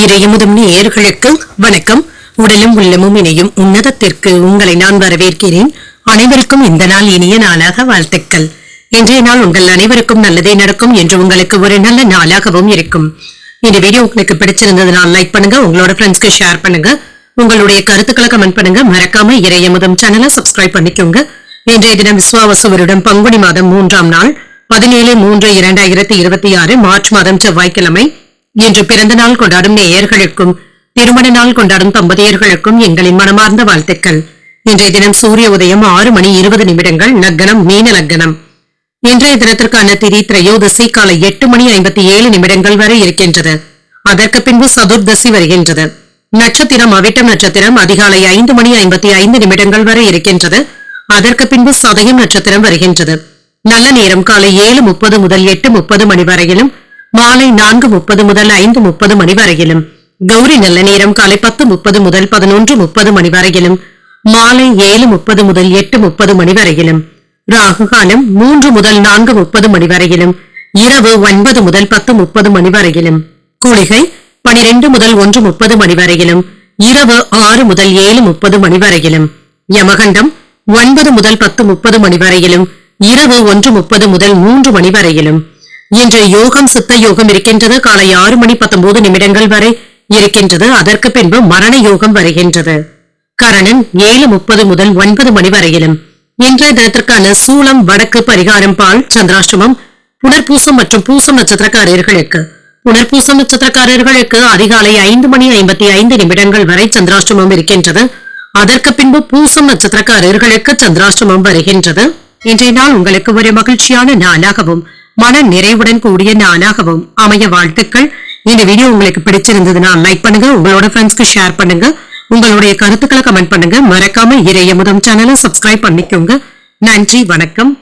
இறையமுதம் நேயர்களுக்கு வணக்கம். உடலும் உள்ளமும் இணையும் உன்னதத்திற்கு உங்களை நான் வரவேற்கிறேன். அனைவருக்கும் இந்த நாள் இனிய நாளாக வாழ்த்துக்கள். இன்றைய நாள் உங்கள் அனைவருக்கும் நல்லதே நடக்கும் என்று உங்களுக்கு ஒரு நல்ல நாளாகவும் இருக்கும். இந்த வீடியோ உங்களுக்கு பிடிச்சிருந்ததுனால் லைக் பண்ணுங்க, உங்களோட ஃப்ரெண்ட்ஸ்க்கு ஷேர் பண்ணுங்க, உங்களுடைய கருத்துக்களை கமெண்ட் பண்ணுங்க. மறக்காம இறையமுதம் சேனலை சப்ஸ்கிரைப் பண்ணிக்கோங்க. இன்றைய தினம் விஸ்வாவசு வருடம் பங்குனி மாதம் 3ஆம் நாள் 17/3/2026 மார்ச் மாதம் செவ்வாய்க்கிழமை. இன்று பிறந்த நாள் கொண்டாடும் நேயர்களுக்கும் திருமண நாள் கொண்டாடும் தம்பதியர்களுக்கும் எங்களின் மனமார்ந்த வாழ்த்துக்கள். இன்றைய தினம் சூரிய உதயம் 6:20 லக்னம் மீன லக்னம். இன்றைய தினத்திற்கான திதி திரையோதசி காலை 8:57 வரை இருக்கின்றது. அதற்கு பின்பு சதுர்தசி வருகின்றது. நட்சத்திரம் அவிட்டம் நட்சத்திரம் அதிகாலை 5:55 வரை இருக்கின்றது. அதற்கு பின்பு சதயம் நட்சத்திரம் வருகின்றது. நல்ல நேரம் காலை 7:30 முதல் 8:30 மணி வரையிலும், மாலை 4:30 முதல் 5:30 மணி வரையிலும். கௌரி நல்ல நேரம் காலை 10:30 முதல் 11:30 மணி வரையிலும், மாலை 7:30 முதல் 8:30 மணி வரையிலும். ராகு காலம் 3 முதல் 4:30 மணி வரையிலும், இரவு 9 முதல் 10:30 மணி வரையிலும். குளிகை 12 முதல் 1:30 மணி வரையிலும், இரவு 6 முதல் 7:30 மணி வரையிலும். யமகண்டம் 9 முதல் 10:30 மணி வரையிலும், இரவு 1:30 முதல் 3 மணி வரையிலும். இன்று யோகம் சித்த யோகம் இருக்கின்றது. காலை 6:19 வரை இருக்கின்றது. அதற்கு பின்பு மரண யோகம் வருகின்றது. கரணன் 7:30 முதல் 9 மணி வரையிலும். இன்றைய தினத்திற்கான சூலம் வடக்கு, பரிகாரம் பால், சந்திராஷ்டமம் புனர்பூசம் மற்றும் பூசம் நட்சத்திரக்காரர்களுக்கு. புனர்பூசம் நட்சத்திரக்காரர்களுக்கு அதிகாலை 5:55 வரை சந்திராஷ்டமம் இருக்கின்றது. அதற்கு பின்பு பூசம் நட்சத்திரக்காரர்களுக்கு சந்திராஷ்டமம் வருகின்றது. இன்றைய நாள் உங்களுக்கு ஒரு மகிழ்ச்சியான நாளாகவும் மன நிறைவுடன் கூடிய நாளாகவும் அமைய வாழ்த்துக்கள். இந்த வீடியோ உங்களுக்கு பிடிச்சிருந்ததுனால் லைக் பண்ணுங்க, உங்களோட ஃப்ரெண்ட்ஸ்க்கு ஷேர் பண்ணுங்க, உங்களுடைய கருத்துக்களை கமெண்ட் பண்ணுங்க. மறக்காம இறையமுதம் சேனலை சப்ஸ்கிரைப் பண்ணிக்கோங்க. நன்றி, வணக்கம்.